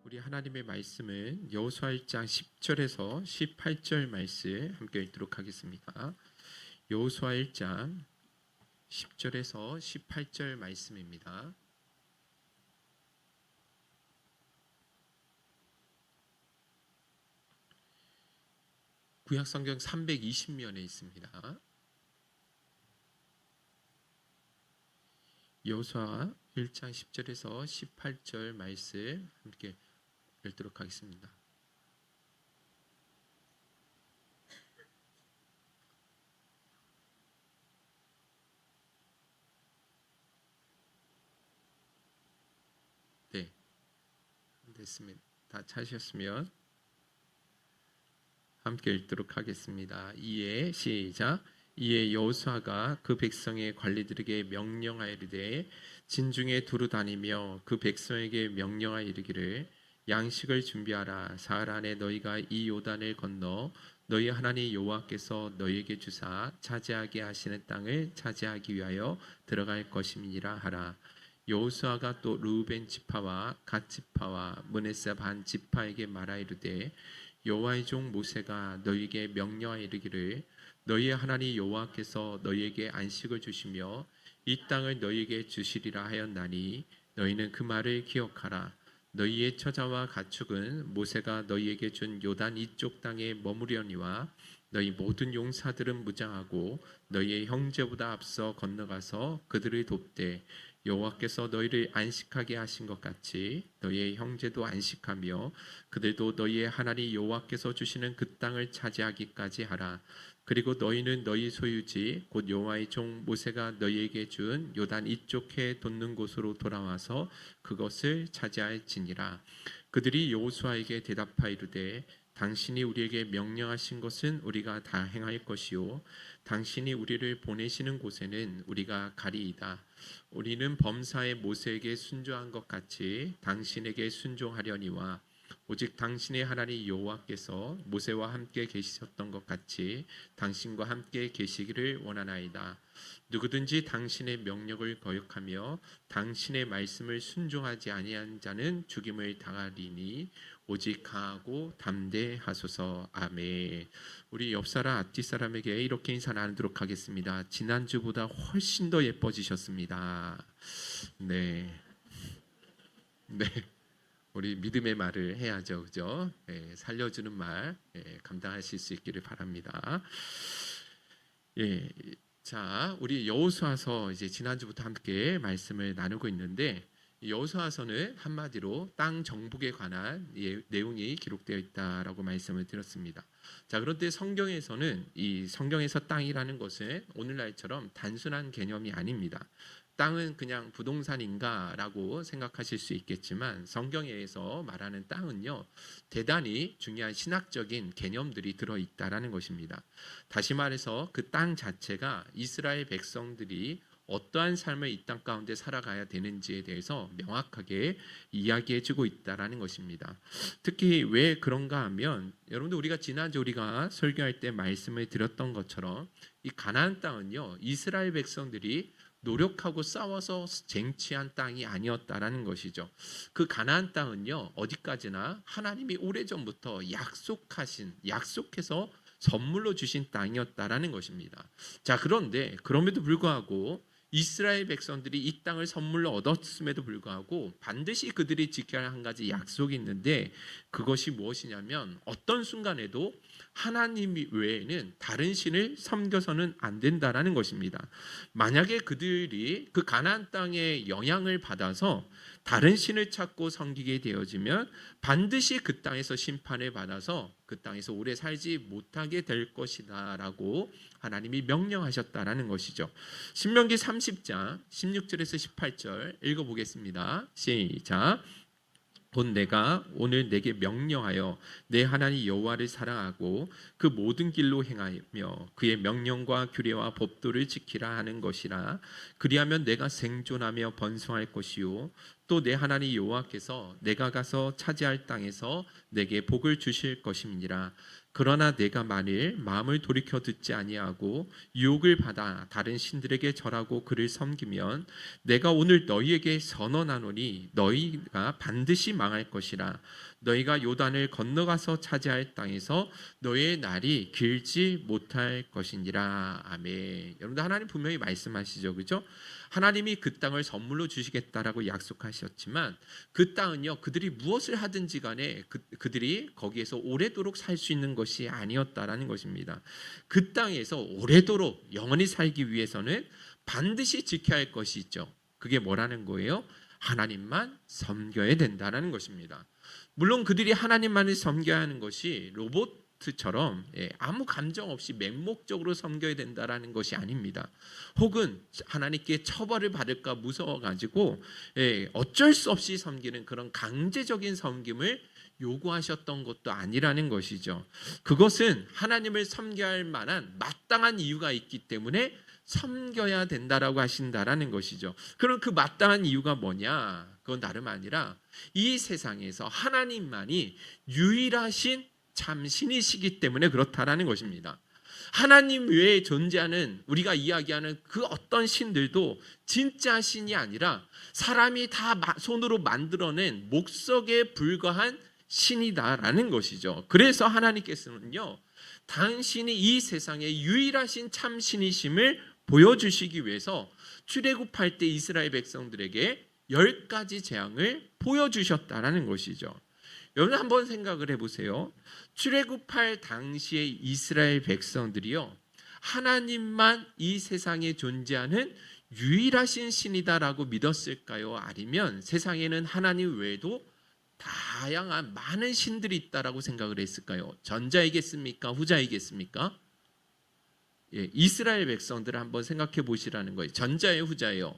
우리 하나님의 말씀은 여호수아 1장 10절에서 18절 말씀 함께 읽도록 하겠습니다. 여호수아 1장 10절에서 18절 말씀입니다. 구약 성경 320면에 있습니다. 여호수아 1장 10절에서 18절 말씀 함께 읽도록 하겠습니다. 네, 됐습니다. 다 찾으셨으면 함께 읽도록 하겠습니다. 이에 시작. 이에 여호수아가 그 백성의 관리들에게 명령하여 이르되 진중에 두루 다니며 그 백성에게 명령하여 이르기를 양식을 준비하라. 사흘 안에 너희가 이 요단을 건너 너희 하나님 여호와께서 너희에게 주사 차지하게 하시는 땅을 차지하기 위하여 들어갈 것임이니라 하라. 여호수아가 또 르우벤 지파와 갓 지파와 므낫세 반 지파에게 말하 이르되 여호와의 종 모세가 너희에게 명령하여 이르기를 너희의 하나님 여호와께서 너희에게 안식을 주시며 이 땅을 너희에게 주시리라 하였나니 너희는 그 말을 기억하라. 너희의 처자와 가축은 모세가 너희에게 준 요단 이쪽 땅에 머무려니와 너희 모든 용사들은 무장하고 너희의 형제보다 앞서 건너가서 그들을 돕되 여호와께서 너희를 안식하게 하신 것 같이 너희의 형제도 안식하며 그들도 너희의 하나님 여호와께서 주시는 그 땅을 차지하기까지 하라. 그리고 너희는 너희 소유지 곧 여호와의 종 모세가 너희에게 준 요단 이쪽에 돋는 곳으로 돌아와서 그것을 차지할지니라. 그들이 여호수아에게 대답하여 이르되 당신이 우리에게 명령하신 것은 우리가 다 행할 것이요 당신이 우리를 보내시는 곳에는 우리가 가리이다. 우리는 범사의 모세에게 순종한 것 같이 당신에게 순종하려니와 오직 당신의 하나님 여호와께서 모세와 함께 계시셨던 것 같이 당신과 함께 계시기를 원하나이다. 누구든지 당신의 명령을 거역하며 당신의 말씀을 순종하지 아니한 자는 죽임을 당하리니 오직 강하고 담대하소서. 아멘. 우리 옆사람 앞뒤 사람에게 이렇게 인사 나누도록 하겠습니다. 지난주보다 훨씬 더 예뻐지셨습니다. 네. 네. 우리 믿음의 말을 해야죠, 그죠? 살려주는 말 감당하실 수 있기를 바랍니다. 예, 자, 우리 여호수아서 이제 지난주부터 함께 말씀을 나누고 있는데 여호수아서는 한마디로 땅 정복에 관한 내용이 기록되어 있다라고 말씀을 드렸습니다. 자, 그런데 성경에서는 이 성경에서 땅이라는 것은 오늘날처럼 단순한 개념이 아닙니다. 땅은 그냥 부동산인가라고 생각하실 수 있겠지만 성경에서 말하는 땅은요 대단히 중요한 신학적인 개념들이 들어있다라는 것입니다. 다시 말해서 그 땅 자체가 이스라엘 백성들이 어떠한 삶을 이 땅 가운데 살아가야 되는지에 대해서 명확하게 이야기해주고 있다라는 것입니다. 특히 왜 그런가 하면 여러분들 우리가 지난주 우리가 설교할 때 말씀을 드렸던 것처럼 이 가나안 땅은요 이스라엘 백성들이 노력하고 싸워서 쟁취한 땅이 아니었다라는 것이죠. 그 가나안 땅은요 어디까지나 하나님이 오래전부터 약속해서 선물로 주신 땅이었다라는 것입니다. 자, 그런데 그럼에도 불구하고 이스라엘 백성들이 이 땅을 선물로 얻었음에도 불구하고 반드시 그들이 지켜야 할 한 가지 약속이 있는데 그것이 무엇이냐면 어떤 순간에도 하나님 외에는 다른 신을 섬겨서는 안 된다라는 것입니다. 만약에 그들이 그 가나안 땅의 영향을 받아서 다른 신을 찾고 섬기게 되어지면 반드시 그 땅에서 심판을 받아서 그 땅에서 오래 살지 못하게 될 것이다 라고 하나님이 명령하셨다라는 것이죠. 신명기 30장 16절에서 18절 읽어보겠습니다. 시작. 곧 내가 오늘 내게 명령하여 내 하나님 여호와를 사랑하고 그 모든 길로 행하며 그의 명령과 규례와 법도를 지키라 하는 것이라. 그리하면 내가 생존하며 번성할 것이요 또 내 하나님 여호와께서 내가 가서 차지할 땅에서 내게 복을 주실 것임이니라. 그러나 내가 만일 마음을 돌이켜 듣지 아니하고 유혹을 받아 다른 신들에게 절하고 그를 섬기면 내가 오늘 너희에게 선언하노니 너희가 반드시 망할 것이라. 너희가 요단을 건너가서 차지할 땅에서 너희의 날이 길지 못할 것이니라. 아멘. 여러분들, 하나님 분명히 말씀하시죠, 그죠? 하나님이 그 땅을 선물로 주시겠다라고 약속하셨지만 그 땅은요, 그들이 무엇을 하든지 간에 그들이 거기에서 오래도록 살 수 있는 것이 아니었다라는 것입니다. 그 땅에서 오래도록 영원히 살기 위해서는 반드시 지켜야 할 것이 있죠. 그게 뭐라는 거예요? 하나님만 섬겨야 된다는 것입니다. 물론 그들이 하나님만을 섬겨야 하는 것이 로봇처럼 아무 감정 없이 맹목적으로 섬겨야 된다라는 것이 아닙니다. 혹은 하나님께 처벌을 받을까 무서워가지고 어쩔 수 없이 섬기는 그런 강제적인 섬김을 요구하셨던 것도 아니라는 것이죠. 그것은 하나님을 섬겨야 할 만한 마땅한 이유가 있기 때문에 섬겨야 된다라고 하신다라는 것이죠. 그럼 그 마땅한 이유가 뭐냐? 그건 다름 아니라 이 세상에서 하나님만이 유일하신 참 신이시기 때문에 그렇다라는 것입니다. 하나님 외에 존재하는 우리가 이야기하는 그 어떤 신들도 진짜 신이 아니라 사람이 다 손으로 만들어낸 목석에 불과한 신이다라는 것이죠. 그래서 하나님께서는요, 당신이 이 세상의 유일하신 참 신이심을 보여주시기 위해서 출애굽할 때 이스라엘 백성들에게 10가지 재앙을 보여주셨다라는 것이죠. 여러분 한번 생각을 해보세요. 출애굽할 당시의 이스라엘 백성들이요, 하나님만 이 세상에 존재하는 유일하신 신이다라고 믿었을까요? 아니면 세상에는 하나님 외에도 다양한 많은 신들이 있다라고 생각을 했을까요? 전자이겠습니까? 후자이겠습니까? 이스라엘 백성들을 한번 생각해 보시라는 거예요. 전자예요, 후자예요?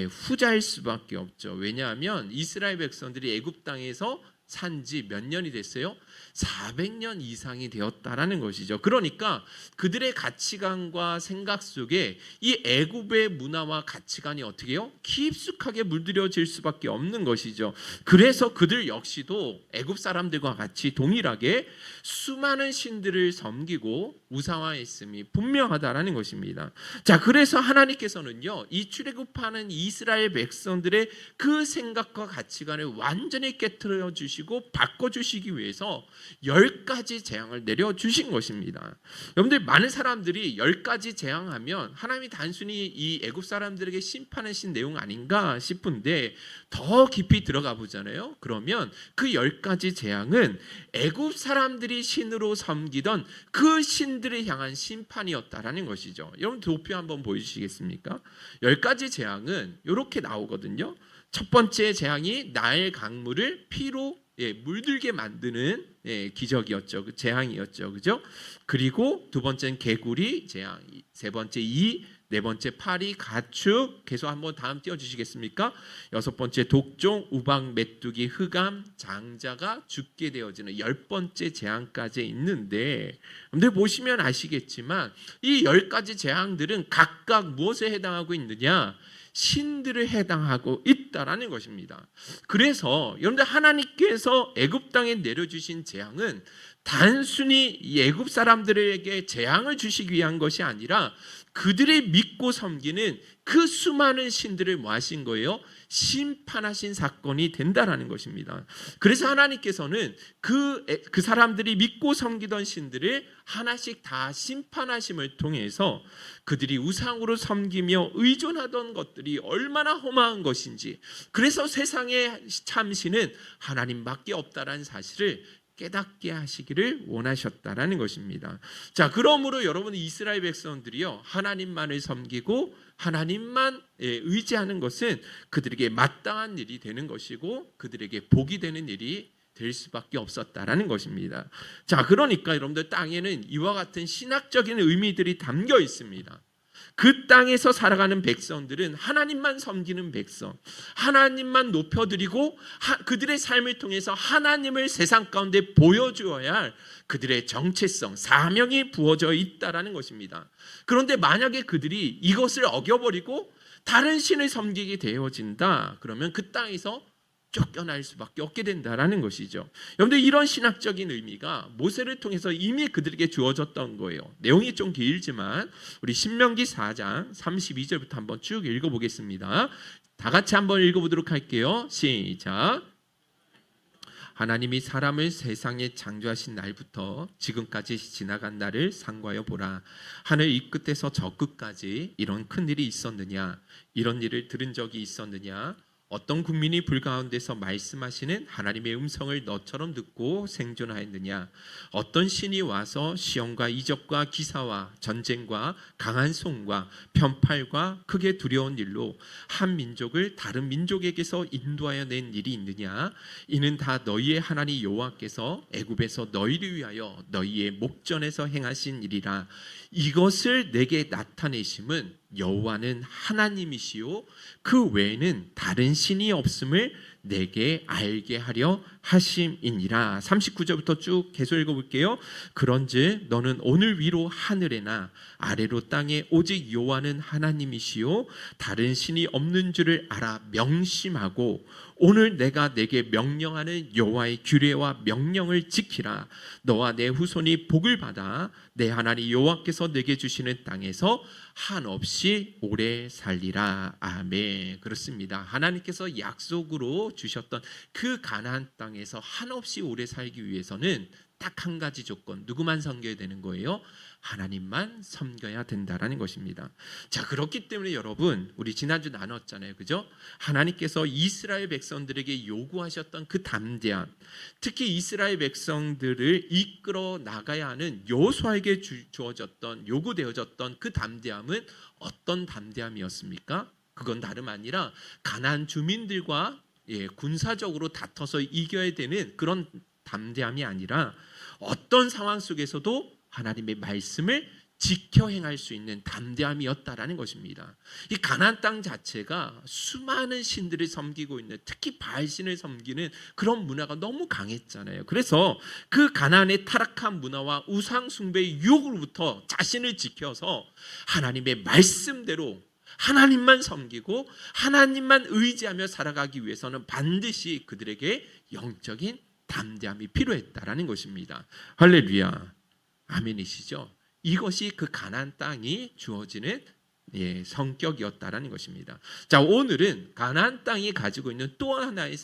후자일 수밖에 없죠. 왜냐하면 이스라엘 백성들이 애굽 땅에서 산 지 몇 년이 됐어요? 400년 이상이 되었다라는 것이죠. 그러니까 그들의 가치관과 생각 속에 이 애굽의 문화와 가치관이 어떻게 해요? 깊숙하게 물들여질 수밖에 없는 것이죠. 그래서 그들 역시도 애굽 사람들과 같이 동일하게 수많은 신들을 섬기고 우상화했음이 분명하다라는 것입니다. 자, 그래서 하나님께서는요, 이 출애굽하는 이스라엘 백성들의 그 생각과 가치관을 완전히 깨트려 주시고 바꿔주시기 위해서 10가지 재앙을 내려주신 것입니다. 여러분들, 많은 사람들이 10가지 재앙하면 하나님이 단순히 이 애굽 사람들에게 심판하신 내용 아닌가 싶은데 더 깊이 들어가 보잖아요. 그러면 그 10가지 재앙은 애굽 사람들이 신으로 섬기던 그 신들을 향한 심판이었다라는 것이죠. 여러분 도표 한번 보여주시겠습니까? 10가지 재앙은 이렇게 나오거든요. 첫 번째 재앙이 나일 강물을 피로 물들게 만드는 기적이었죠. 재앙이었죠. 그죠? 그리고 두 번째는 개구리 재앙, 세 번째 이, 네 번째 파리, 가축, 계속 한번 다음 띄워주시겠습니까? 여섯 번째 독종, 우박, 메뚜기, 흑암, 장자가 죽게 되어지는 10번째 재앙까지 있는데, 여러분들 보시면 아시겠지만 이 10가지 재앙들은 각각 무엇에 해당하고 있느냐? 신들을 해당하고 있다라는 것입니다. 그래서 여러분들, 하나님께서 애굽 땅에 내려주신 재앙은 단순히 애굽 사람들에게 재앙을 주시기 위한 것이 아니라 그들이 믿고 섬기는 그 수많은 신들을 뭐 하신 거예요? 심판하신 사건이 된다라는 것입니다. 그래서 하나님께서는 그 사람들이 믿고 섬기던 신들을 하나씩 다 심판하심을 통해서 그들이 우상으로 섬기며 의존하던 것들이 얼마나 험한 것인지, 그래서 세상의 참신은 하나님밖에 없다라는 사실을 깨닫게 하시기를 원하셨다라는 것입니다. 자, 그러므로 여러분, 이스라엘 백성들이요, 하나님만을 섬기고 하나님만 의지하는 것은 그들에게 마땅한 일이 되는 것이고 그들에게 복이 되는 일이 될 수밖에 없었다라는 것입니다. 자, 그러니까 여러분들, 땅에는 이와 같은 신학적인 의미들이 담겨 있습니다. 그 땅에서 살아가는 백성들은 하나님만 섬기는 백성, 하나님만 높여드리고 그들의 삶을 통해서 하나님을 세상 가운데 보여주어야 할 그들의 정체성, 사명이 부어져 있다라는 것입니다. 그런데 만약에 그들이 이것을 어겨버리고 다른 신을 섬기게 되어진다. 그러면 그 땅에서 쫓겨날 수밖에 없게 된다라는 것이죠. 여러분들 이런 신학적인 의미가 모세를 통해서 이미 그들에게 주어졌던 거예요. 내용이 좀 길지만 우리 신명기 4장 32절부터 한번 쭉 읽어보겠습니다. 다 같이 한번 읽어보도록 할게요. 시작. 하나님이 사람을 세상에 창조하신 날부터 지금까지 지나간 날을 상고하여 보라. 하늘 이 끝에서 저 끝까지 이런 큰 일이 있었느냐? 이런 일을 들은 적이 있었느냐? 어떤 국민이 불 가운데서 말씀하시는 하나님의 음성을 너처럼 듣고 생존하였느냐? 어떤 신이 와서 시험과 이적과 기사와 전쟁과 강한 손과 편팔과 크게 두려운 일로 한 민족을 다른 민족에게서 인도하여 낸 일이 있느냐? 이는 다 너희의 하나님 여호와께서 애굽에서 너희를 위하여 너희의 목전에서 행하신 일이라. 이것을 내게 나타내심은 여호와는 하나님이시요 그 외에는 다른 신이 없음을 내게 알게 하려 하심이니라. 39절부터 쭉 계속 읽어볼게요. 그런즉 너는 오늘 위로 하늘에나 아래로 땅에 오직 여호와는 하나님이시요 다른 신이 없는 줄을 알아 명심하고 오늘 내가 내게 명령하는 여호와의 규례와 명령을 지키라. 너와 내 후손이 복을 받아 내 하나님 여호와께서 내게 주시는 땅에서 한없이 오래 살리라. 아멘. 그렇습니다. 하나님께서 약속으로 주셨던 그 가나안 땅에서 한없이 오래 살기 위해서는 딱 한 가지 조건, 누구만 섬겨야 되는 거예요? 하나님만 섬겨야 된다라는 것입니다. 자, 그렇기 때문에 여러분, 우리 지난주 나눴잖아요, 그죠? 하나님께서 이스라엘 백성들에게 요구하셨던 그 담대함, 특히 이스라엘 백성들을 이끌어 나가야 하는 여호수아에게 주어졌던, 요구되어졌던 그 담대함은 어떤 담대함이었습니까? 그건 다름 아니라 가나안 주민들과 군사적으로 다퉈서 이겨야 되는 그런 담대함이 아니라 어떤 상황 속에서도 하나님의 말씀을 지켜 행할 수 있는 담대함이었다라는 것입니다. 이 가나안 땅 자체가 수많은 신들을 섬기고 있는, 특히 바알신을 섬기는 그런 문화가 너무 강했잖아요. 그래서 그 가나안의 타락한 문화와 우상 숭배의 유혹으로부터 자신을 지켜서 하나님의 말씀대로 하나님만 섬기고 하나님만 의지하며 살아가기 위해서는 반드시 그들에게 영적인 담대함이 필요했다라는 것입니다. 할렐루야. 아멘이시죠? 이것이 그 가나안 땅이 주어지는 성격이었다라는 것입니다. 자, 오늘은 가나안 땅이 가지고 있는 또 하나의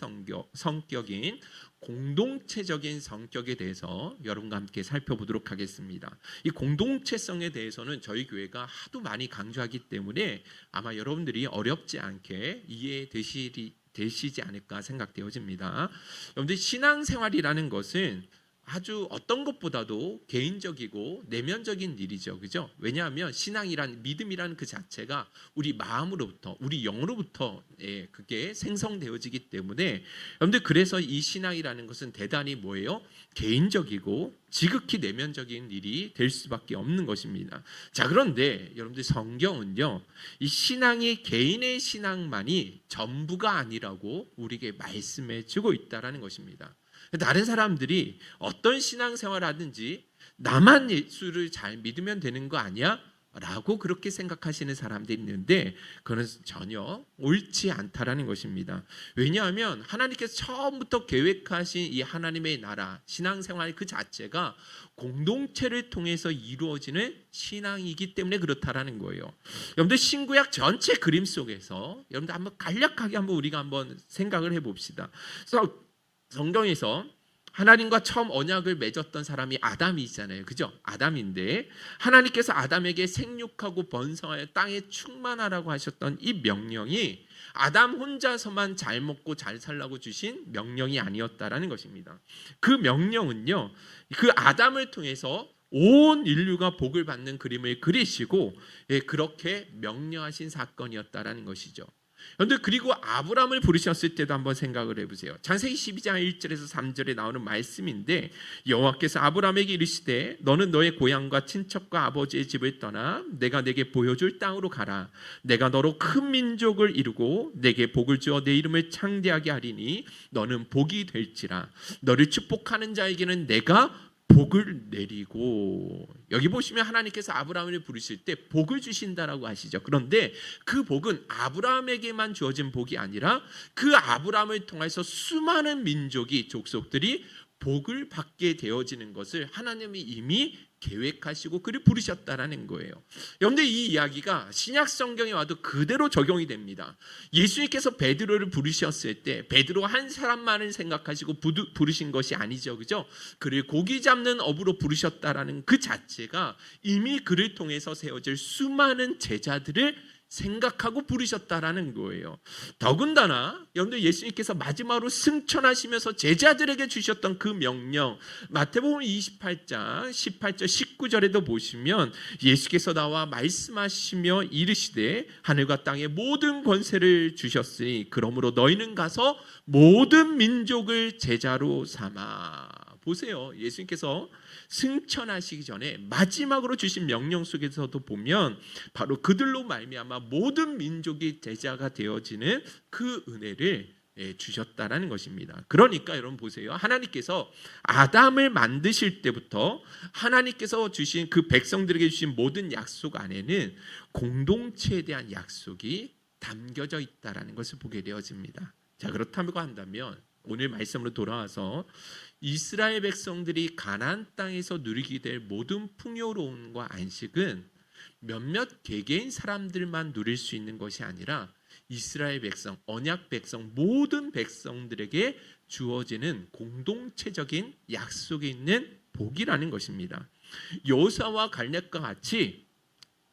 성격인 공동체적인 성격에 대해서 여러분과 함께 살펴보도록 하겠습니다. 이 공동체성에 대해서는 저희 교회가 하도 많이 강조하기 때문에 아마 여러분들이 어렵지 않게 이해되시지 않을까 생각되어집니다. 여러분들 신앙생활이라는 것은 아주 어떤 것보다도 개인적이고 내면적인 일이죠. 그죠? 왜냐하면 신앙이란, 믿음이라는 그 자체가 우리 마음으로부터, 우리 영으로부터 그게 생성되어지기 때문에 여러분들, 그래서 이 신앙이라는 것은 대단히 뭐예요? 개인적이고 지극히 내면적인 일이 될 수밖에 없는 것입니다. 자, 그런데 여러분들, 성경은요, 이 신앙이 개인의 신앙만이 전부가 아니라고 우리에게 말씀해 주고 있다라는 것입니다. 다른 사람들이 어떤 신앙생활을 하든지 나만 예수를 잘 믿으면 되는 거 아니야? 라고 그렇게 생각하시는 사람들이 있는데 그건 전혀 옳지 않다라는 것입니다. 왜냐하면 하나님께서 처음부터 계획하신 이 하나님의 나라, 신앙생활 그 자체가 공동체를 통해서 이루어지는 신앙이기 때문에 그렇다라는 거예요. 여러분들, 신구약 전체 그림 속에서 여러분들 한번 간략하게 우리가 한번 생각을 해봅시다. 그래서 성경에서 하나님과 처음 언약을 맺었던 사람이 아담이잖아요. 그죠? 아담인데 하나님께서 아담에게 생육하고 번성하여 땅에 충만하라고 하셨던 이 명령이 아담 혼자서만 잘 먹고 잘 살라고 주신 명령이 아니었다라는 것입니다. 그 명령은요, 그 아담을 통해서 온 인류가 복을 받는 그림을 그리시고 그렇게 명령하신 사건이었다라는 것이죠. 그런데 그리고 아브라함을 부르셨을 때도 한번 생각을 해보세요. 창세기 12장 1절에서 3절에 나오는 말씀인데 여호와께서 아브라함에게 이르시되 너는 너의 고향과 친척과 아버지의 집을 떠나 내가 내게 보여줄 땅으로 가라. 내가 너로 큰 민족을 이루고 내게 복을 주어 내 이름을 창대하게 하리니 너는 복이 될지라. 너를 축복하는 자에게는 내가 복을 내리고, 여기 보시면 하나님께서 아브라함을 부르실 때 복을 주신다라고 하시죠. 그런데 그 복은 아브라함에게만 주어진 복이 아니라 그 아브라함을 통해서 수많은 민족이, 족속들이 복을 받게 되어지는 것을 하나님이 이미 계획하시고 그를 부르셨다라는 거예요. 그런데 이 이야기가 신약 성경에 와도 그대로 적용이 됩니다. 예수님께서 베드로를 부르셨을 때 베드로 한 사람만을 생각하시고 부르신 것이 아니죠, 그죠? 그를 고기 잡는 업으로 부르셨다라는 그 자체가 이미 그를 통해서 세워질 수많은 제자들을 생각하고 부르셨다라는 거예요. 더군다나 여러분들, 예수님께서 마지막으로 승천하시면서 제자들에게 주셨던 그 명령, 마태복음 28장 18절 19절에도 보시면 예수께서 나와 말씀하시며 이르시되 하늘과 땅의 모든 권세를 주셨으니 그러므로 너희는 가서 모든 민족을 제자로 삼아. 보세요, 예수님께서 승천하시기 전에 마지막으로 주신 명령 속에서도 보면 바로 그들로 말미암아 모든 민족이 제자가 되어지는 그 은혜를 주셨다라는 것입니다. 그러니까 여러분 보세요, 하나님께서 아담을 만드실 때부터 하나님께서 주신 그 백성들에게 주신 모든 약속 안에는 공동체에 대한 약속이 담겨져 있다라는 것을 보게 되어집니다. 자, 그렇다고 한다면 오늘 말씀으로 돌아와서 이스라엘 백성들이 가나안 땅에서 누리게 될 모든 풍요로움과 안식은 몇몇 개개인 사람들만 누릴 수 있는 것이 아니라 이스라엘 백성, 언약 백성, 모든 백성들에게 주어지는 공동체적인 약속이 있는 복이라는 것입니다. 여호수아와 갈렙과 같이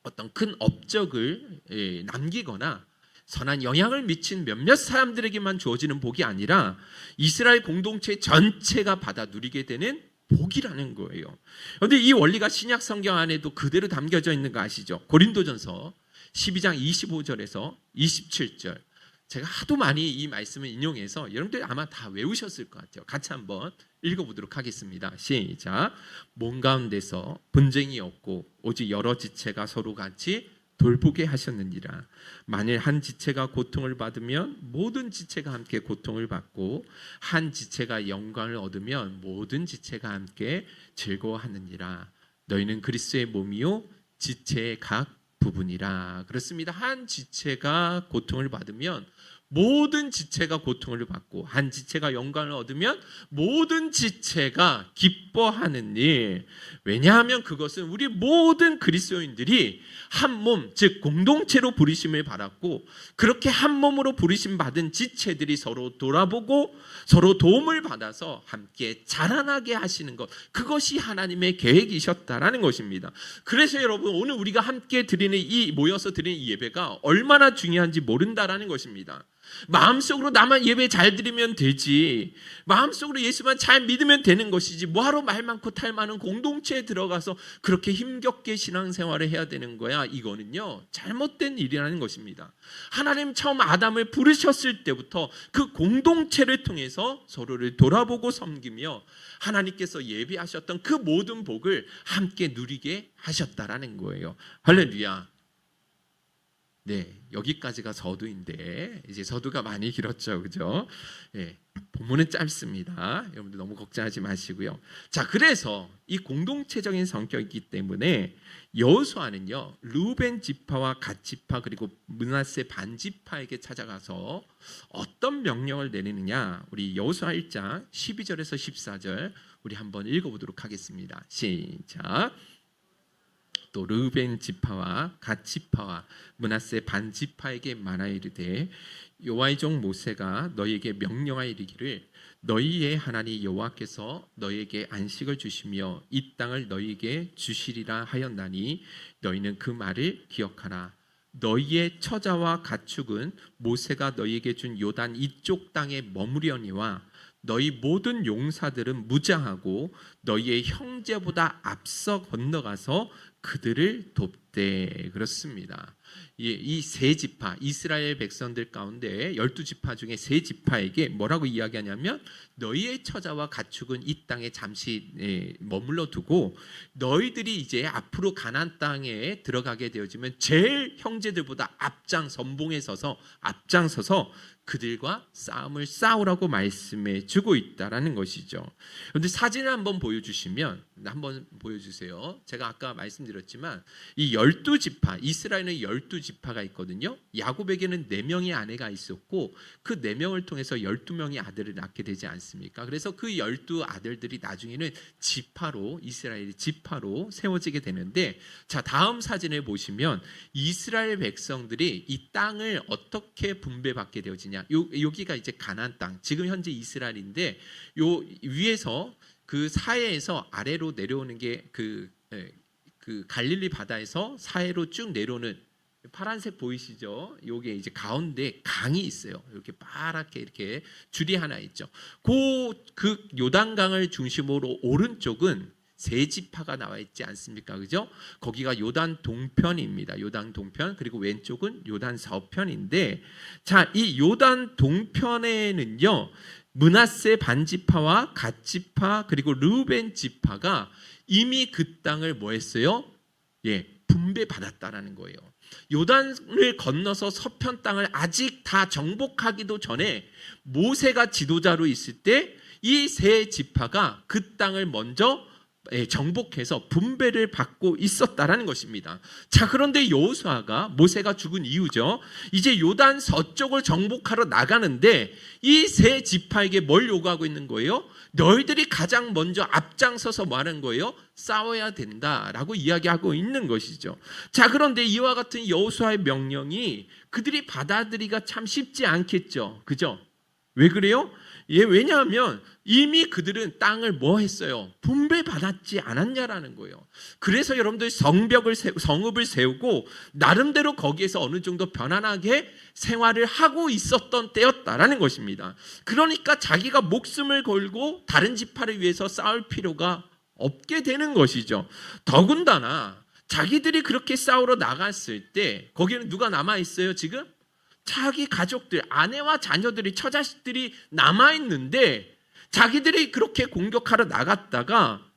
어떤 큰 업적을 남기거나 선한 영향을 미친 몇몇 사람들에게만 주어지는 복이 아니라 이스라엘 공동체 전체가 받아 누리게 되는 복이라는 거예요. 그런데 이 원리가 신약 성경 안에도 그대로 담겨져 있는 거 아시죠? 고린도전서 12장 25절에서 27절. 제가 하도 많이 이 말씀을 인용해서 여러분들 아마 다 외우셨을 것 같아요. 같이 한번 읽어보도록 하겠습니다. 시작. 몸 가운데서 분쟁이 없고 오직 여러 지체가 서로 같이 돌보게 하셨느니라. 만일 한 지체가 고통을 받으면 모든 지체가 함께 고통을 받고 한 지체가 영광을 얻으면 모든 지체가 함께 즐거워하느니라. 너희는 그리스도의 몸이요 지체의 각 부분이라. 그렇습니다. 한 지체가 고통을 받으면 모든 지체가 고통을 받고 한 지체가 영광을 얻으면 모든 지체가 기뻐하는 일. 왜냐하면 그것은 우리 모든 그리스도인들이 한 몸, 즉 공동체로 부르심을 받았고 그렇게 한 몸으로 부르심 받은 지체들이 서로 돌아보고 서로 도움을 받아서 함께 자라나게 하시는 것, 그것이 하나님의 계획이셨다라는 것입니다. 그래서 여러분, 오늘 우리가 함께 드리는 모여서 드리는 이 예배가 얼마나 중요한지 모른다라는 것입니다. 마음속으로 나만 예배 잘 드리면 되지, 마음속으로 예수만 잘 믿으면 되는 것이지, 뭐하러 말 많고 탈 많은 공동체에 들어가서 그렇게 힘겹게 신앙생활을 해야 되는 거야. 이거는요 잘못된 일이라는 것입니다. 하나님 처음 아담을 부르셨을 때부터 그 공동체를 통해서 서로를 돌아보고 섬기며 하나님께서 예비하셨던 그 모든 복을 함께 누리게 하셨다라는 거예요. 할렐루야. 네, 여기까지가 서두인데 이제 서두가 많이 길었죠, 그죠? 네, 본문은 짧습니다. 여러분들 너무 걱정하지 마시고요. 자, 그래서 이 공동체적인 성격이기 때문에 여호수아는요 르우벤 지파와 갓 지파 그리고 므낫세 반 지파에게 찾아가서 어떤 명령을 내리느냐, 우리 여호수아 1장 12절에서 14절 우리 한번 읽어보도록 하겠습니다. 시작. 또 르우벤 지파와 갓 지파와 므낫세 반 지파에게 말하여 이르되 여호와의 종 모세가 너희에게 명령하여 이르기를 너희의 하나님 여호와께서 너희에게 안식을 주시며 이 땅을 너희에게 주시리라 하였나니 너희는 그 말을 기억하라. 너희의 처자와 가축은 모세가 너희에게 준 요단 이쪽 땅에 머무려니와 너희 모든 용사들은 무장하고 너희의 형제보다 앞서 건너가서 그들을 돕되. 그렇습니다. 이 세 지파, 이스라엘 백성들 가운데 12지파 중에 세 지파에게 뭐라고 이야기하냐면 너희의 처자와 가축은 이 땅에 잠시 머물러 두고 너희들이 이제 앞으로 가나안 땅에 들어가게 되어지면 제일 형제들보다 앞장서서 그들과 싸움을 싸우라고 말씀해 주고 있다라는 것이죠. 그런데 사진을 한번 보여주시면 한번 보여주세요. 제가 아까 말씀드렸지만 이 12지파, 이스라엘은 12지파가 있거든요. 야곱에게는 4명의 아내가 있었고 그 4명을 통해서 12명의 아들을 낳게 되지 않습니까? 그래서 그 12 아들들이 나중에는 지파로, 이스라엘의 지파로 세워지게 되는데, 자, 다음 사진을 보시면 이스라엘 백성들이 이 땅을 어떻게 분배받게 되어지냐. 여기가 이제 가나안 땅, 지금 현재 이스라엘인데, 요 위에서 그 사해에서 아래로 내려오는 게 그 갈릴리 바다에서 사해로 쭉 내려오는 파란색 보이시죠? 요게 이제 가운데 강이 있어요. 이렇게 파랗게 이렇게 줄이 하나 있죠. 그 요단강을 중심으로 오른쪽은 세 지파가 나와 있지 않습니까? 그죠? 거기가 요단 동편입니다. 요단 동편. 그리고 왼쪽은 요단 서편인데, 자, 이 요단 동편에는요, 므낫세 반지파와 갓지파 그리고 르우벤 지파가 이미 그 땅을 뭐 했어요? 분배받았다라는 거예요. 요단을 건너서 서편 땅을 아직 다 정복하기도 전에 모세가 지도자로 있을 때 이 세 지파가 그 땅을 먼저 정복해서 분배를 받고 있었다라는 것입니다. 자, 그런데 여호수아가, 모세가 죽은 이후죠, 이제 요단 서쪽을 정복하러 나가는데 이 세 지파에게 뭘 요구하고 있는 거예요? 너희들이 가장 먼저 앞장서서 뭐 하는 거예요? 싸워야 된다라고 이야기하고 있는 것이죠. 자, 그런데 이와 같은 여호수아의 명령이 그들이 받아들이기가 참 쉽지 않겠죠. 그죠? 왜 그래요? 왜냐하면 이미 그들은 땅을 뭐 했어요? 분배받았지 않았냐라는 거예요. 그래서 여러분들 성읍을 세우고 나름대로 거기에서 어느 정도 편안하게 생활을 하고 있었던 때였다라는 것입니다. 그러니까 자기가 목숨을 걸고 다른 지파를 위해서 싸울 필요가 없게 되는 것이죠. 더군다나 자기들이 그렇게 싸우러 나갔을 때 거기는 누가 남아있어요 지금? 자기 가족들, 아내와 자녀들이, 처자식들이 남아있는데 자기들이 그렇게 공격하러 나갔다가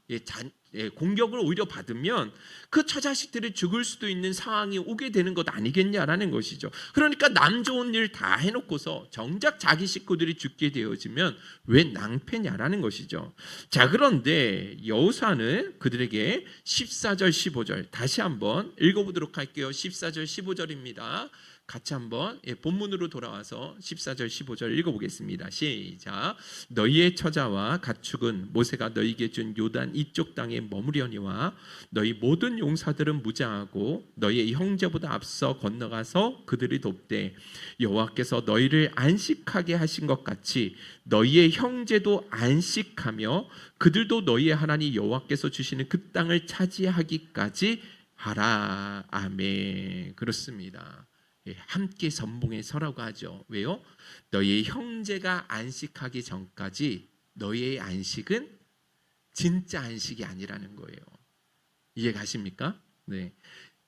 공격을 오히려 받으면 그 처자식들이 죽을 수도 있는 상황이 오게 되는 것 아니겠냐라는 것이죠. 그러니까 남 좋은 일 다 해놓고서 정작 자기 식구들이 죽게 되어지면 왜 낭패냐라는 것이죠. 자, 그런데 여호수아는 그들에게 14절 15절 다시 한번 읽어보도록 할게요. 14절 15절입니다. 같이 한번 본문으로 돌아와서 14절 15절 읽어보겠습니다. 시작. 너희의 처자와 가축은 모세가 너희에게 준 요단 이쪽 땅에 머무려니와 너희 모든 용사들은 무장하고 너희의 형제보다 앞서 건너가서 그들이 돕되 여호와께서 너희를 안식하게 하신 것 같이 너희의 형제도 안식하며 그들도 너희의 하나님 여호와께서 주시는 그 땅을 차지하기까지 하라. 아멘. 그렇습니다. 함께 선봉에 서라고 하죠. 왜요? 너희의 형제가 안식하기 전까지 너희의 안식은 진짜 안식이 아니라는 거예요. 이해 가십니까? 네.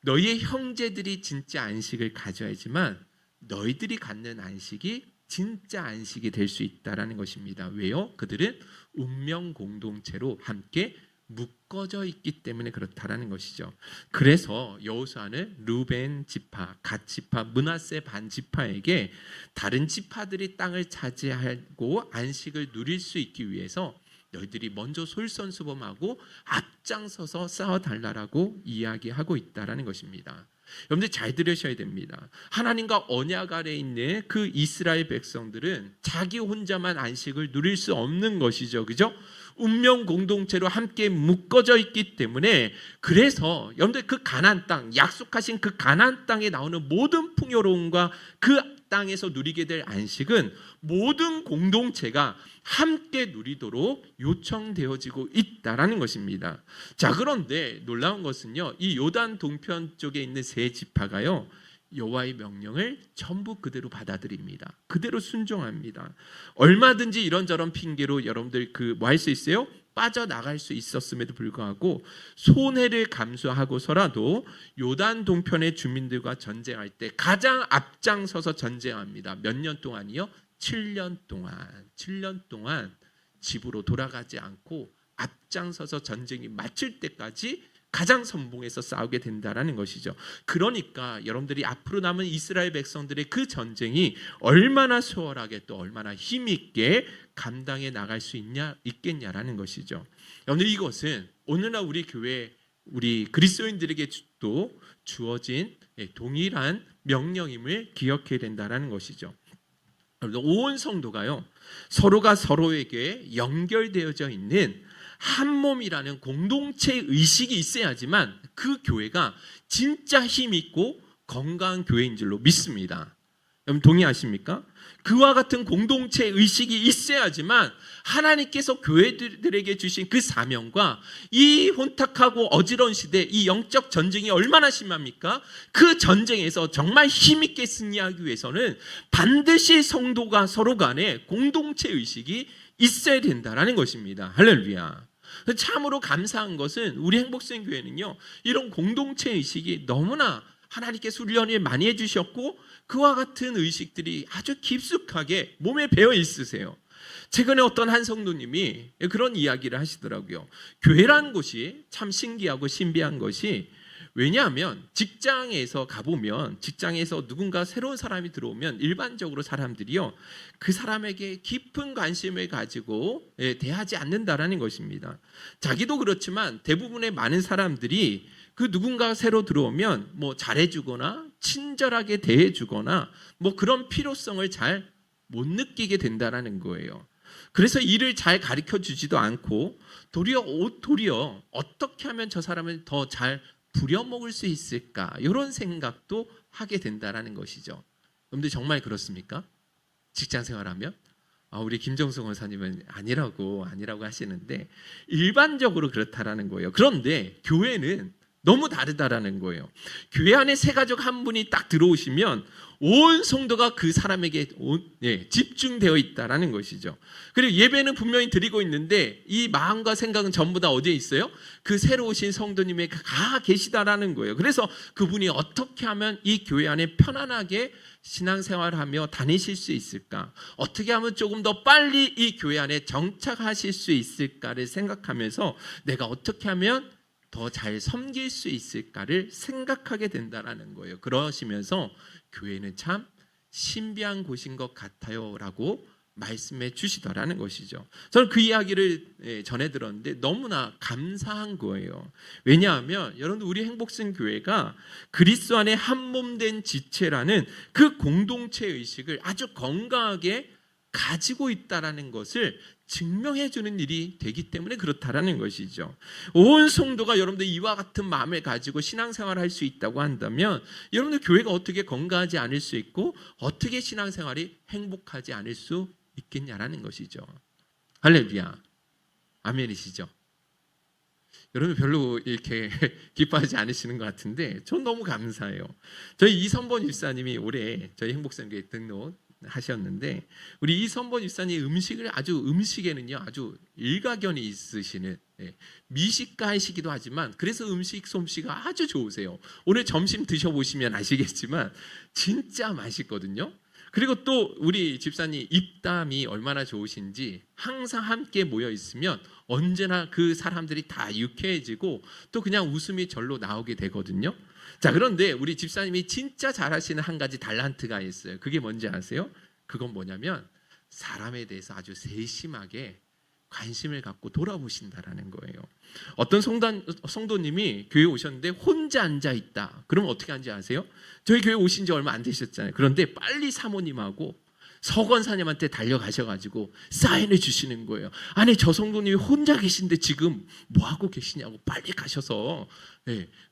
너희의 형제들이 진짜 안식을 가져야지만 너희들이 갖는 안식이 진짜 안식이 될 수 있다라는 것입니다. 왜요? 그들은 운명 공동체로 함께 묶어져 있기 때문에 그렇다라는 것이죠. 그래서 여호수아는 르우벤 지파, 갓 지파, 므낫세 반 지파에게 다른 지파들이 땅을 차지하고 안식을 누릴 수 있기 위해서 너희들이 먼저 솔선수범하고 앞장서서 싸워달라고 이야기하고 있다라는 것입니다. 여러분들 잘 들으셔야 됩니다. 하나님과 언약 아래에 있는 그 이스라엘 백성들은 자기 혼자만 안식을 누릴 수 없는 것이죠. 그죠? 운명 공동체로 함께 묶어져 있기 때문에, 그래서 여러분들 그 가나안 땅, 약속하신 그 가나안 땅에 나오는 모든 풍요로움과 그 땅에서 누리게 될 안식은 모든 공동체가 함께 누리도록 요청되어지고 있다라는 것입니다. 자, 그런데 놀라운 것은요, 이 요단 동편 쪽에 있는 세 지파가요, 여호와의 명령을 전부 그대로 받아들입니다. 그대로 순종합니다. 얼마든지 이런저런 핑계로 여러분들 뭐 할 수 있어요? 빠져나갈 수 있었음에도 불구하고 손해를 감수하고서라도 요단 동편의 주민들과 전쟁할 때 가장 앞장서서 전쟁합니다. 몇 년 동안이요? 7년 동안 집으로 돌아가지 않고 앞장서서 전쟁이 마칠 때까지 가장 선봉에서 싸우게 된다라는 것이죠. 그러니까 여러분들이 앞으로 남은 이스라엘 백성들의 그 전쟁이 얼마나 수월하게 또 얼마나 힘있게 감당해 나갈 수 있겠냐라는 것이죠. 여러분들, 이것은 오늘날 우리 교회 우리 그리스도인들에게도 주어진 동일한 명령임을 기억해야 된다는 것이죠. 온 성도가요, 서로가 서로에게 연결되어져 있는 한 몸이라는 공동체 의식이 있어야지만 그 교회가 진짜 힘있고 건강한 교회인 줄로 믿습니다. 여러분 동의하십니까? 그와 같은 공동체 의식이 있어야지만 하나님께서 교회들에게 주신 그 사명과 이 혼탁하고 어지러운 시대, 이 영적 전쟁이 얼마나 심합니까? 그 전쟁에서 정말 힘있게 승리하기 위해서는 반드시 성도가 서로 간에 공동체 의식이 있어야 된다는 것입니다. 할렐루야. 참으로 감사한 것은 우리 행복생교회는요, 이런 공동체 의식이 너무나 하나님께서 훈련을 많이 해주셨고 그와 같은 의식들이 아주 깊숙하게 몸에 배어 있으세요. 최근에 어떤 한 성도님이 그런 이야기를 하시더라고요. 교회라는 곳이 참 신기하고 신비한 것이, 왜냐하면 직장에서 가보면, 직장에서 누군가 새로운 사람이 들어오면 일반적으로 사람들이요, 그 사람에게 깊은 관심을 가지고 대하지 않는다라는 것입니다. 자기도 그렇지만 대부분의 많은 사람들이 그 누군가 새로 들어오면 뭐 잘해주거나 친절하게 대해주거나 뭐 그런 필요성을 잘 못 느끼게 된다라는 거예요. 그래서 일을 잘 가르쳐 주지도 않고 도리어 어떻게 하면 저 사람을 더 잘 부려먹을 수 있을까, 이런 생각도 하게 된다라는 것이죠. 여러분들 정말 그렇습니까? 직장 생활하면? 우리 김정숙 원사님은 아니라고 하시는데 일반적으로 그렇다라는 거예요. 그런데 교회는 너무 다르다라는 거예요. 교회 안에 새 가족 한 분이 딱 들어오시면 온 성도가 그 사람에게 집중되어 있다라는 것이죠. 그리고 예배는 분명히 드리고 있는데 이 마음과 생각은 전부 다 어디에 있어요? 그 새로 오신 성도님에 가 계시다라는 거예요. 그래서 그분이 어떻게 하면 이 교회 안에 편안하게 신앙생활하며 다니실 수 있을까? 어떻게 하면 조금 더 빨리 이 교회 안에 정착하실 수 있을까를 생각하면서 내가 어떻게 하면 더 잘 섬길 수 있을까를 생각하게 된다는 거예요. 그러시면서 교회는 참 신비한 곳인 것 같아요 라고 말씀해 주시더라는 것이죠. 저는 그 이야기를 전해 들었는데 너무나 감사한 거예요. 왜냐하면 여러분, 우리 행복생 교회가 그리스도 안에 한 몸 된 지체라는 그 공동체 의식을 아주 건강하게 가지고 있다라는 것을 증명해 주는 일이 되기 때문에 그렇다라는 것이죠. 온 성도가 여러분들 이와 같은 마음을 가지고 신앙생활을 할 수 있다고 한다면 여러분들 교회가 어떻게 건강하지 않을 수 있고 어떻게 신앙생활이 행복하지 않을 수 있겠냐라는 것이죠. 할렐루야. 아멘이시죠? 여러분 별로 이렇게 기뻐하지 않으시는 것 같은데 전 너무 감사해요. 저희 이선본 집사님이 올해 저희 행복선교회 등록하셨는데 우리 이선본 집사님 음식에는요 아주 일가견이 있으시는 미식가이시기도 하지만 그래서 음식 솜씨가 아주 좋으세요. 오늘 점심 드셔보시면 아시겠지만 진짜 맛있거든요. 그리고 또 우리 집사님 입담이 얼마나 좋으신지 항상 함께 모여 있으면 언제나 그 사람들이 다 유쾌해지고 또 그냥 웃음이 절로 나오게 되거든요. 자, 그런데 우리 집사님이 진짜 잘하시는 한 가지 달란트가 있어요. 그게 뭔지 아세요? 그건 뭐냐면 사람에 대해서 아주 세심하게 관심을 갖고 돌아보신다라는 거예요. 어떤 성도님이 교회에 오셨는데 혼자 앉아 있다. 그러면 어떻게 하는지 아세요? 저희 교회 오신 지 얼마 안 되셨잖아요. 그런데 빨리 사모님하고 서건사님한테 달려가셔가지고 사인해 주시는 거예요. 아니, 저 성도님이 혼자 계신데 지금 뭐 하고 계시냐고 빨리 가셔서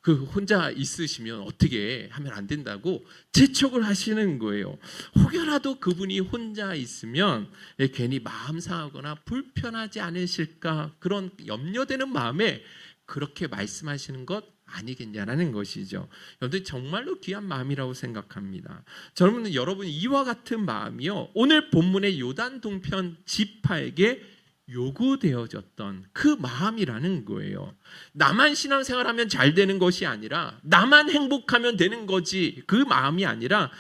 그 혼자 있으시면 어떻게 하면 안 된다고 재촉을 하시는 거예요. 혹여라도 그분이 혼자 있으면 괜히 마음 상하거나 불편하지 않으실까 그런 염려되는 마음에 그렇게 말씀하시는 것 아니겠냐라는 것이죠. 여러분 정말로 귀한 마음이라고 생각합니다. 저는 여러분 이와 같은 마음이요 오늘 본문의 요단 동편 지파에게 요구되어졌던 그 마음이라는 거예요. 나만 신앙생활하면 잘 되는 것이 아니라 나만 행복하면 되는 거지, 그 마음이 아니라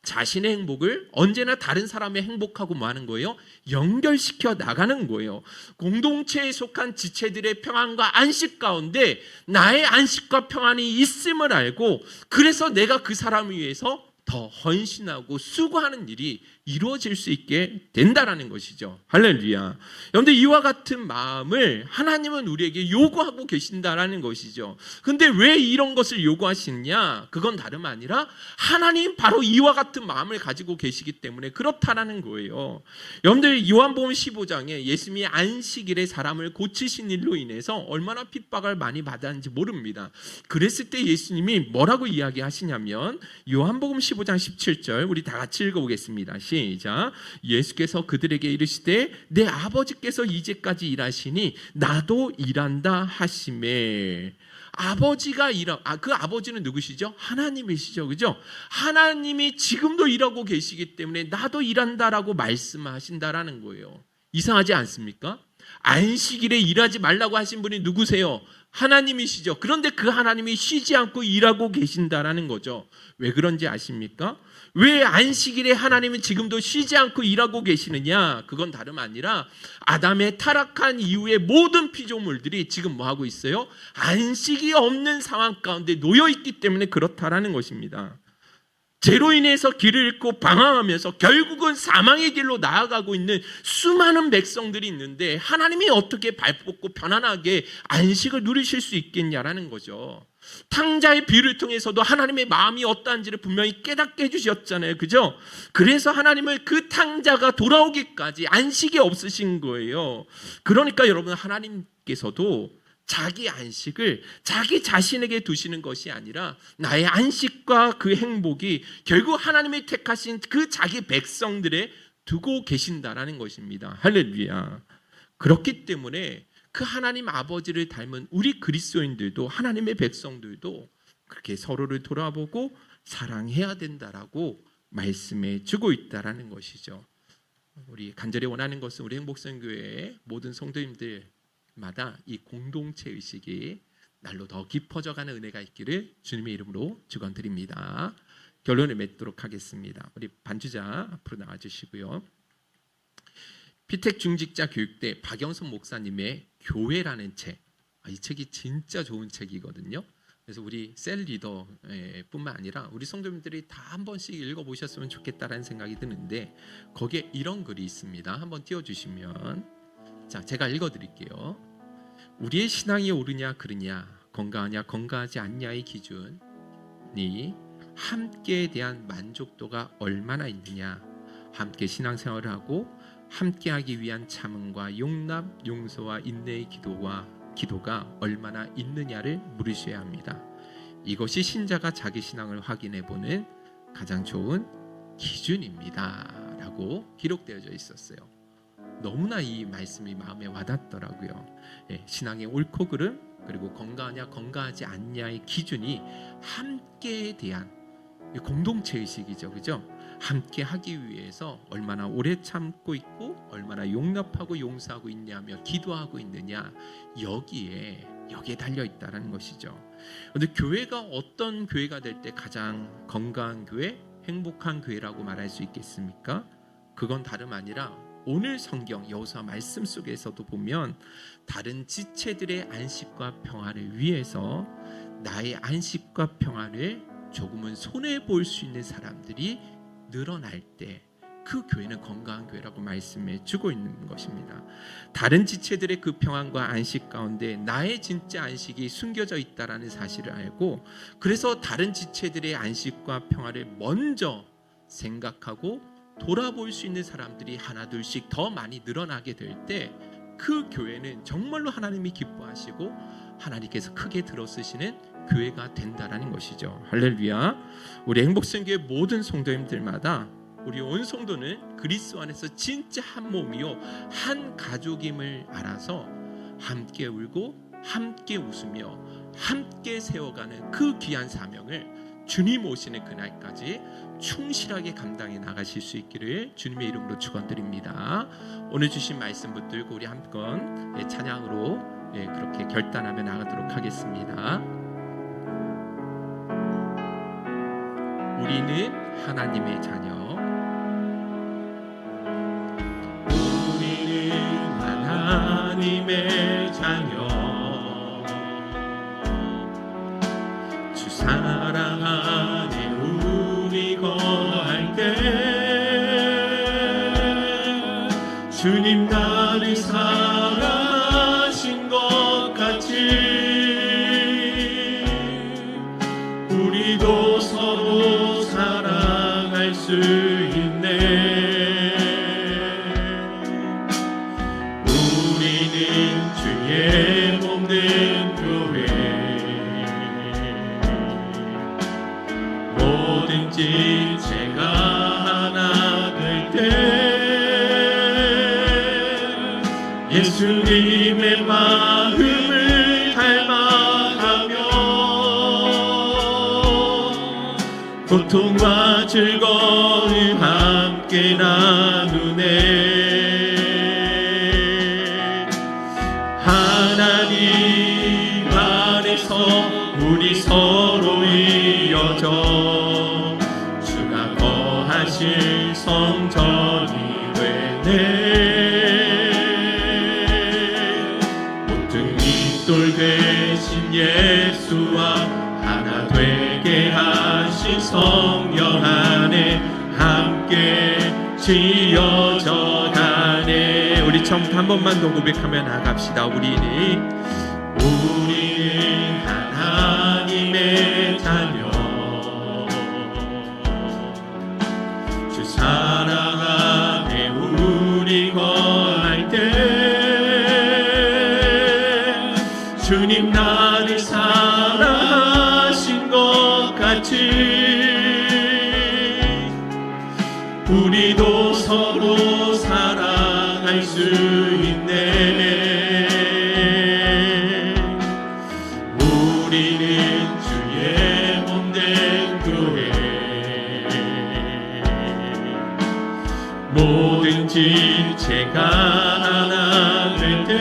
자신의 행복을 언제나 다른 사람의 행복하고 뭐 하는 거예요? 연결시켜 나가는 거예요. 공동체에 속한 지체들의 평안과 안식 가운데 나의 안식과 평안이 있음을 알고 그래서 내가 그 사람을 위해서 더 헌신하고 수고하는 일이 이루어질 수 있게 된다라는 것이죠. 할렐루야. 그런데 이와 같은 마음을 하나님은 우리에게 요구하고 계신다라는 것이죠. 근데 왜 이런 것을 요구하시느냐? 그건 다름 아니라 하나님 바로 이와 같은 마음을 가지고 계시기 때문에 그렇다라는 거예요. 여러분들 요한복음 15장에 예수님이 안식일에 사람을 고치신 일로 인해서 얼마나 핍박을 많이 받았는지 모릅니다. 그랬을 때 예수님이 뭐라고 이야기하시냐면 요한복음 15장 17절 우리 다 같이 읽어보겠습니다. 시작. 예수께서 그들에게 이르시되 내 아버지께서 이제까지 일하시니 나도 일한다 하시매. 아버지가 그 아버지는 누구시죠? 하나님이시죠. 그죠? 하나님이 지금도 일하고 계시기 때문에 나도 일한다라고 말씀하신다라는 거예요. 이상하지 않습니까? 안식일에 일하지 말라고 하신 분이 누구세요? 하나님이시죠. 그런데 그 하나님이 쉬지 않고 일하고 계신다라는 거죠. 왜 그런지 아십니까? 왜 안식일에 하나님은 지금도 쉬지 않고 일하고 계시느냐? 그건 다름 아니라 아담의 타락한 이후의 모든 피조물들이 지금 뭐 하고 있어요? 안식이 없는 상황 가운데 놓여 있기 때문에 그렇다라는 것입니다. 죄로 인해서 길을 잃고 방황하면서 결국은 사망의 길로 나아가고 있는 수많은 백성들이 있는데 하나님이 어떻게 발벗고 편안하게 안식을 누리실 수 있겠냐라는 거죠. 탕자의 비유를 통해서도 하나님의 마음이 어떠한지를 분명히 깨닫게 해주셨잖아요. 그죠? 그래서 하나님은 그 탕자가 돌아오기까지 안식이 없으신 거예요. 그러니까 여러분 하나님께서도 자기 안식을 자기 자신에게 두시는 것이 아니라 나의 안식과 그 행복이 결국 하나님이 택하신 그 자기 백성들에 두고 계신다라는 것입니다. 할렐루야. 그렇기 때문에 그 하나님 아버지를 닮은 우리 그리스도인들도 하나님의 백성들도 그렇게 서로를 돌아보고 사랑해야 된다라고 말씀해 주고 있다라는 것이죠. 우리 간절히 원하는 것은 우리 행복선교회의 모든 성도님들 마다 이 공동체 의식이 날로 더 깊어져가는 은혜가 있기를 주님의 이름으로 축원드립니다. 결론을 맺도록 하겠습니다. 우리 반주자 앞으로 나와주시고요. 피택 중직자 교육대 박영선 목사님의 교회라는 책, 이 책이 진짜 좋은 책이거든요. 그래서 우리 셀 리더뿐만 아니라 우리 성도님들이 다 한 번씩 읽어보셨으면 좋겠다라는 생각이 드는데 거기에 이런 글이 있습니다. 한번 띄워주시면, 자, 제가 읽어드릴게요. 우리의 신앙이 옳으냐 그르냐, 건강하냐 건강하지 않냐의 기준이 함께에 대한 만족도가 얼마나 있느냐, 함께 신앙생활을 하고 함께하기 위한 참음과 용납, 용서와 인내의 기도가 얼마나 있느냐를 물으셔야 합니다. 이것이 신자가 자기 신앙을 확인해보는 가장 좋은 기준입니다 라고 기록되어져 있었어요. 너무나 이 말씀이 마음에 와닿더라고요. 신앙의 옳고 그름 그리고 건강하냐 건강하지 않냐의 기준이 함께에 대한 공동체 의식이죠. 그죠? 함께 하기 위해서 얼마나 오래 참고 있고 얼마나 용납하고 용서하고 있냐며 기도하고 있느냐, 여기에 달려 있다는 것이죠. 그런데 교회가 어떤 교회가 될 때 가장 건강한 교회, 행복한 교회라고 말할 수 있겠습니까? 그건 다름 아니라 오늘 성경 여호수아 말씀 속에서도 보면 다른 지체들의 안식과 평화를 위해서 나의 안식과 평화를 조금은 손해 볼 수 있는 사람들이 늘어날 때 그 교회는 건강한 교회라고 말씀해 주고 있는 것입니다. 다른 지체들의 그 평안과 안식 가운데 나의 진짜 안식이 숨겨져 있다라는 사실을 알고, 그래서 다른 지체들의 안식과 평화를 먼저 생각하고 돌아볼 수 있는 사람들이 하나둘씩 더 많이 늘어나게 될 때 그 교회는 정말로 하나님이 기뻐하시고 하나님께서 크게 들어쓰시는 교회가 된다라는 것이죠. 할렐루야. 우리 행복선교회 모든 성도님들마다 우리 온 성도는 그리스도 안에서 진짜 한 몸이요 한 가족임을 알아서 함께 울고 함께 웃으며 함께 세워가는 그 귀한 사명을 주님 오시는 그날까지 충실하게 감당해 나가실 수 있기를 주님의 이름으로 축원드립니다. 오늘 주신 말씀 붙들고 우리 한번 찬양으로 그렇게 결단하며 나가도록 하겠습니다. 우리는 하나님의 자녀. 우리는 하나님의 자녀. 주 사랑하네 우리 것 주님 나를 사랑하신 것 같이 우리도 서로 사랑할 수 있네. 우리는 주의 몸된 교회, 뭐든지 제가 하나 될 때 예수님의 마음을 닮아가며 고통과 즐거움 함께 나누네. 하나님 안에서 우리 서로 이어져 주가 거하실 성전이 되네. 돌 되신 예수와 하나 되게 하신 성령 안에 함께 지어져 가네. 우리 처음부터 한 번만 더 고백하며 나갑시다. 우리는 하나님의 자녀, 주 사랑 안에 우리 거할 때 주님 나를 사랑하신 것 같이 우리도 서로 사랑할 수 있네. 우리는 주의 몸된 교회, 뭐든지 제가 하나 될 때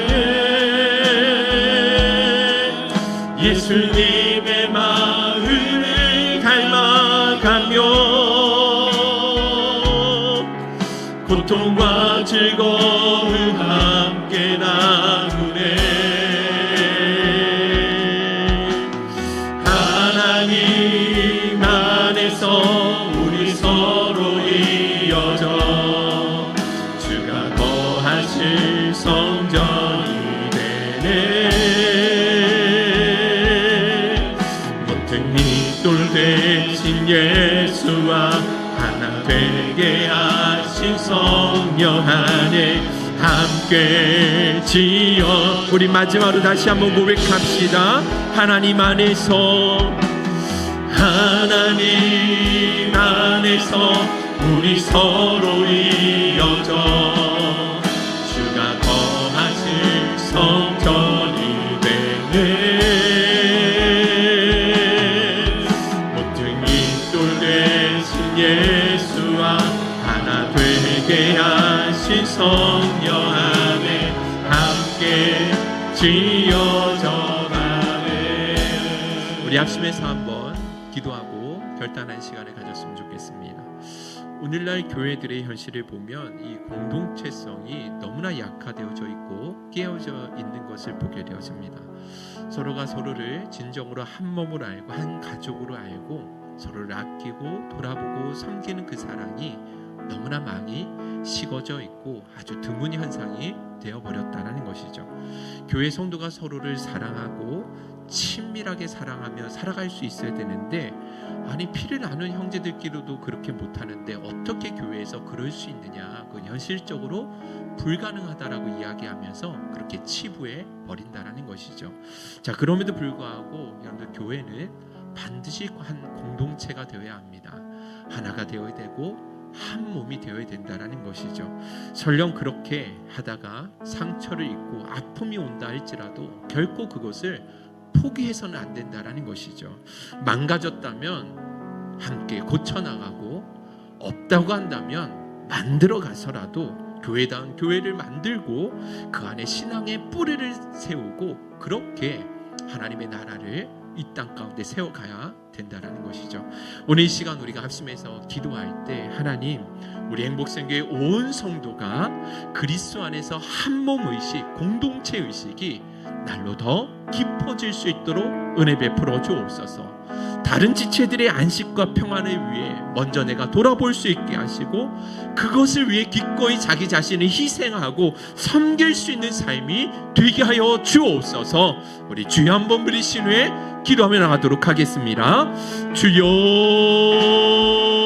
예수님의 마음을 닮아가며 고통과 즐거움 함께 나누네. 하나님 안에서 우리 서로 이어져 주가 거하실 성전이 되네. 돌 되신 예수와 하나 되게 하신 성령 안에 함께 지어. 우리 마지막으로 다시 한번 고백합시다. 하나님 안에서 우리 서로 이어져 주가 거하실 성전이 되네. 예수와 하나 되게 하신 성령 안에 함께 지어져 가네. 우리 합심해서 한번 기도하고 결단한 시간을 가졌으면 좋겠습니다. 오늘날 교회들의 현실을 보면 이 공동체성이 너무나 약화되어져 있고 깨어져 있는 것을 보게 되어집니다. 서로가 서로를 진정으로 한 몸으로 알고 한 가족으로 알고 서로를 아끼고 돌아보고 섬기는 그 사랑이 너무나 많이 식어져 있고 아주 드문 현상이 되어버렸다는 것이죠. 교회 성도가 서로를 사랑하고 친밀하게 사랑하며 살아갈 수 있어야 되는데, 아니 피를 나눈 형제들끼리도 그렇게 못하는데 어떻게 교회에서 그럴 수 있느냐, 그 현실적으로 불가능하다라고 이야기하면서 그렇게 치부해 버린다라는 것이죠. 자, 그럼에도 불구하고 여러분들 교회는 반드시 한 공동체가 되어야 합니다. 하나가 되어야 되고 한 몸이 되어야 된다라는 것이죠. 설령 그렇게 하다가 상처를 입고 아픔이 온다 할지라도 결코 그것을 포기해서는 안 된다라는 것이죠. 망가졌다면 함께 고쳐나가고, 없다고 한다면 만들어 가서라도 교회다운 교회를 만들고 그 안에 신앙의 뿌리를 세우고 그렇게 하나님의 나라를 이 땅 가운데 세워가야 된다라는 것이죠. 오늘 이 시간 우리가 합심해서 기도할 때 하나님, 우리 행복생교회 온 성도가 그리스도 안에서 한몸 의식, 공동체 의식이 날로 더 깊어질 수 있도록 은혜 베풀어 주옵소서. 다른 지체들의 안식과 평안을 위해 먼저 내가 돌아볼 수 있게 하시고 그것을 위해 기꺼이 자기 자신을 희생하고 섬길 수 있는 삶이 되게 하여 주옵소서. 우리 주여 한번 부르신 후에 기도하며 나가도록 하겠습니다. 주여